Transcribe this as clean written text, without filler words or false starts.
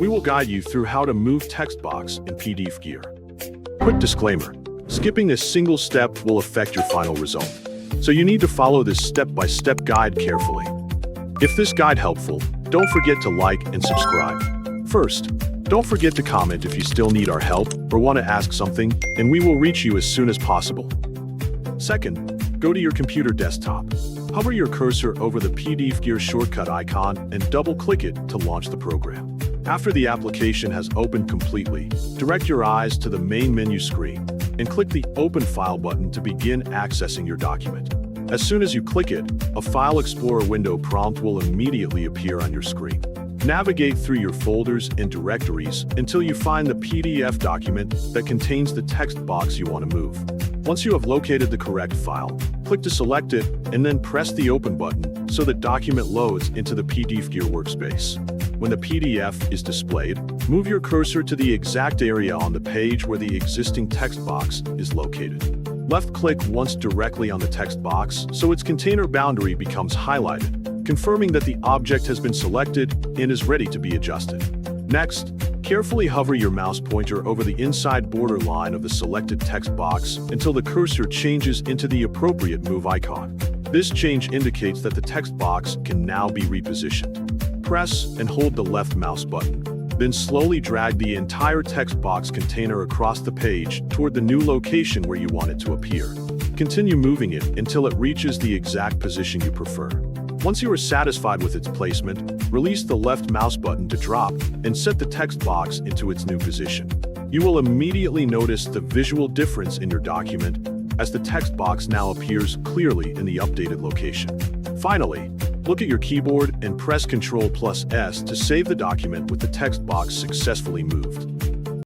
we will guide you through how to move text box in PDFgear. Quick disclaimer, skipping this single step will affect your final result, so you need to follow this step-by-step guide carefully. If this guide helpful, don't forget to like and subscribe. First, don't forget to comment if you still need our help or want to ask something, and we will reach you as soon as possible. Second, go to your computer desktop. Hover your cursor over the PDFgear shortcut icon and double-click it to launch the program. After the application has opened completely, direct your eyes to the main menu screen and click the Open File button to begin accessing your document. As soon as you click it, a File Explorer window prompt will immediately appear on your screen. Navigate through your folders and directories until you find the PDF document that contains the text box you want to move. Once you have located the correct file, click to select it and then press the Open button so the document loads into the PDFgear workspace. When the PDF is displayed, move your cursor to the exact area on the page where the existing text box is located. Left-click once directly on the text box so its container boundary becomes highlighted, confirming that the object has been selected and is ready to be adjusted. Next, carefully hover your mouse pointer over the inside border line of the selected text box until the cursor changes into the appropriate move icon. This change indicates that the text box can now be repositioned. Press and hold the left mouse button. Then slowly drag the entire text box container across the page toward the new location where you want it to appear. Continue moving it until it reaches the exact position you prefer. Once you are satisfied with its placement, release the left mouse button to drop and set the text box into its new position. You will immediately notice the visual difference in your document as the text box now appears clearly in the updated location. Finally, look at your keyboard and press Ctrl+S to save the document with the text box successfully moved.